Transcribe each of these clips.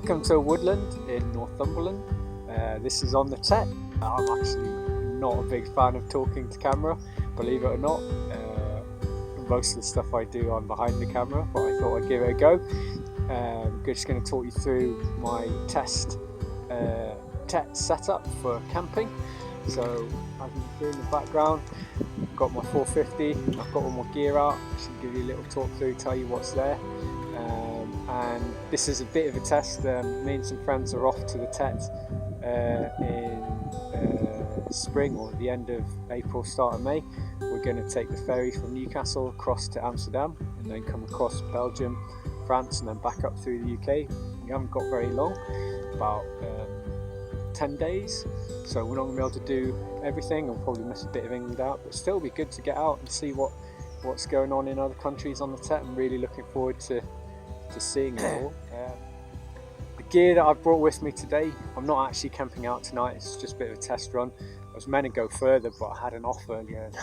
Welcome to Woodland in Northumberland. This is on the Tet. I'm actually not a big fan of talking to camera, believe it or not. Most of the stuff I do I'm behind the camera, but I thought I'd give it a go. I'm just going to talk you through my test Tet setup for camping. So as you can see in the background, I've got my 450, I've got all my gear out. I should give you a little talk through, tell you what's there. And this is a bit of a test. Me and some friends are off to the Tet in spring, or at the end of April, start of May. We're going to take the ferry from Newcastle across to Amsterdam and then come across Belgium, France, and then back up through the UK. We haven't got very long, about 10 days, so we're not going to be able to do everything. We'll probably miss a bit of England out, but still be good to get out and see what's going on in other countries on the Tet. I'm really looking forward to seeing it all. The gear that I've brought with me today, I'm not actually camping out tonight, it's just a bit of a test run. I was meant to go further, but I had an off earlier and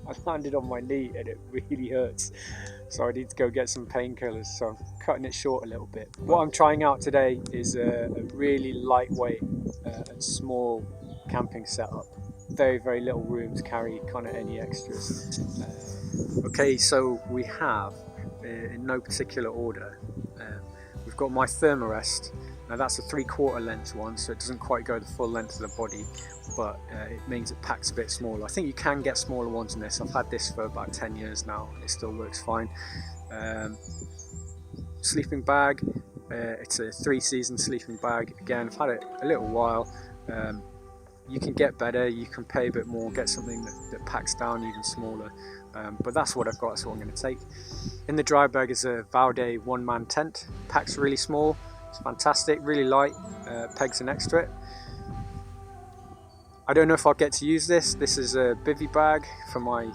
I landed on my knee and it really hurts, so I need to go get some painkillers, so I'm cutting it short a little bit. What I'm trying out today is a really lightweight and small camping setup. Very, very little room to carry kind of any extras. Okay, so we have, in no particular order, we've got my Thermarest. Now that's a 3/4 length one, so it doesn't quite go the full length of the body, but it means it packs a bit smaller. I think you can get smaller ones in this. I've had this for about 10 years now, it still works fine. Sleeping bag, it's a 3-season sleeping bag. Again, I've had it a little while. You can get better, you can pay a bit more, get something that packs down even smaller, but that's what I've got, that's what I'm going to take. In the dry bag is a Valde one-man tent. Packs really small, it's fantastic, really light, pegs an extra. I don't know if I'll get to use this. This is a Bivy Bag for my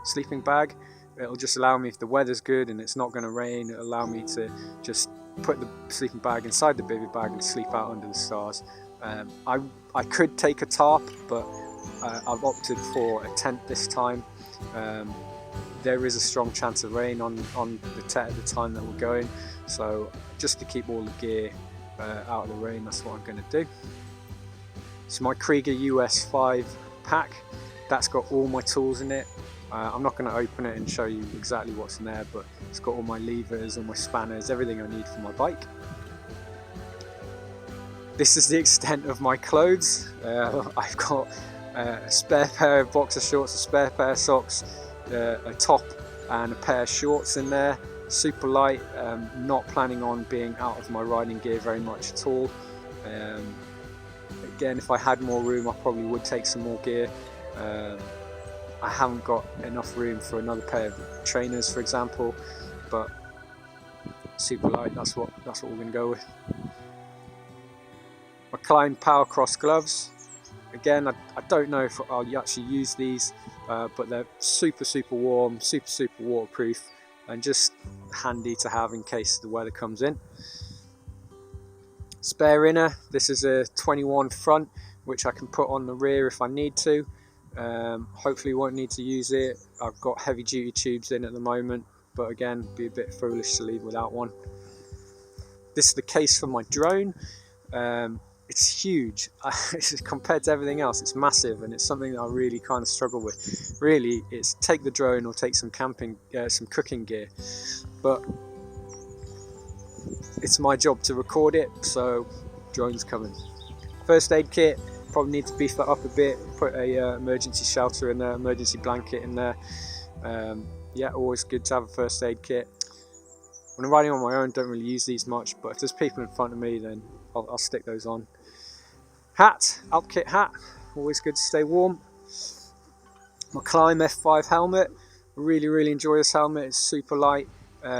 sleeping bag. It'll just allow me, if the weather's good and it's not going to rain, it'll allow me to just put the sleeping bag inside the Bivy Bag and sleep out under the stars. I could take a tarp, but I've opted for a tent this time. There is a strong chance of rain on the Tet at the time that we're going, so just to keep all the gear out of the rain, that's what I'm going to do. So my Krieger US 5 pack, that's got all my tools in it. I'm not going to open it and show you exactly what's in there, but it's got all my levers, all my spanners, everything I need for my bike. This is the extent of my clothes. I've got a spare pair of boxer shorts, a spare pair of socks, a top and a pair of shorts in there. Super light, not planning on being out of my riding gear very much at all. Again, if I had more room I probably would take some more gear. I haven't got enough room for another pair of trainers, for example, but super light, that's what we're going to go with. My Klein Power Cross gloves. Again, I don't know if I'll actually use these, but they're super warm, super waterproof, and just handy to have in case the weather comes in. Spare inner, this is a 21 front, which I can put on the rear if I need to. Hopefully won't need to use it. I've got heavy duty tubes in at the moment, but again, be a bit foolish to leave without one. This is the case for my drone. It's huge. Compared to everything else, it's massive, and it's something that I really kind of struggle with. Really, it's take the drone or take some camping, some cooking gear, but it's my job to record it, so drone's coming. First aid kit, probably need to beef that up a bit, put a emergency shelter in there, emergency blanket in there. Yeah, always good to have a first aid kit. When I'm riding on my own, don't really use these much, but if there's people in front of me, then I'll stick those on. Hat, Alp Kit hat, always good to stay warm. My Climb F5 helmet, really enjoy this helmet. It's super light,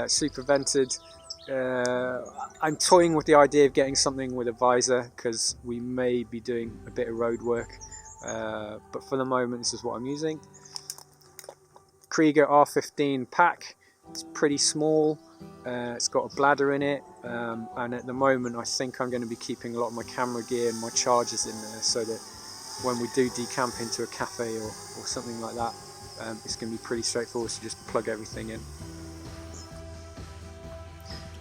super vented. I'm toying with the idea of getting something with a visor because we may be doing a bit of road work, but for the moment this is what I'm using. Kriega R15 pack, it's pretty small. It's got a bladder in it, and at the moment I think I'm going to be keeping a lot of my camera gear and my chargers in there, so that when we do decamp into a cafe or something like that, it's going to be pretty straightforward to just plug everything in.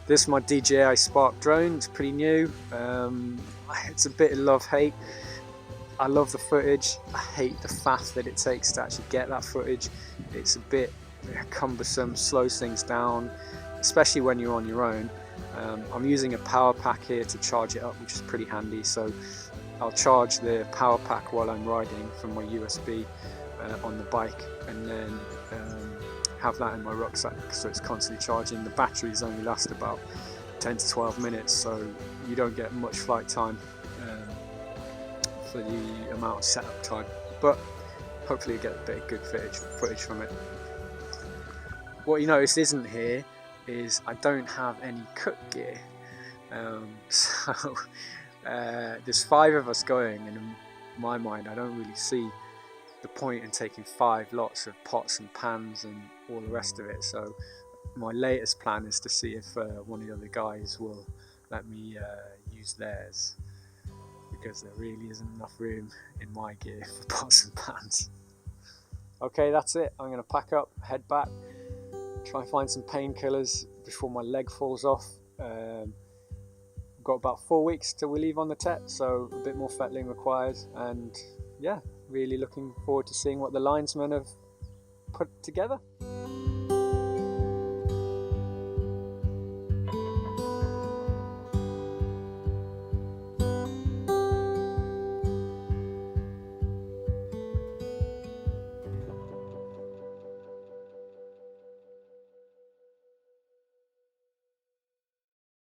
This is my DJI Spark drone. It's pretty new. It's a bit of love-hate. I love the footage. I hate the faff that it takes to actually get that footage. It's a bit cumbersome, slows things down, especially when you're on your own. I'm using a power pack here to charge it up, which is pretty handy. So I'll charge the power pack while I'm riding from my USB on the bike, and then have that in my rucksack, so it's constantly charging. The batteries only last about 10 to 12 minutes, so you don't get much flight time for the amount of setup time, but hopefully you get a bit of good footage from it. What you notice isn't here is I don't have any cook gear. So there's 5 of us going, and in my mind I don't really see the point in taking 5 lots of pots and pans and all the rest of it. So my latest plan is to see if one of the other guys will let me use theirs, because there really isn't enough room in my gear for pots and pans. Okay, that's it. I'm going to pack up, head back, try and find some painkillers before my leg falls off. Got about 4 weeks till we leave on the Tet, so a bit more fettling required, and yeah, really looking forward to seeing what the linesmen have put together.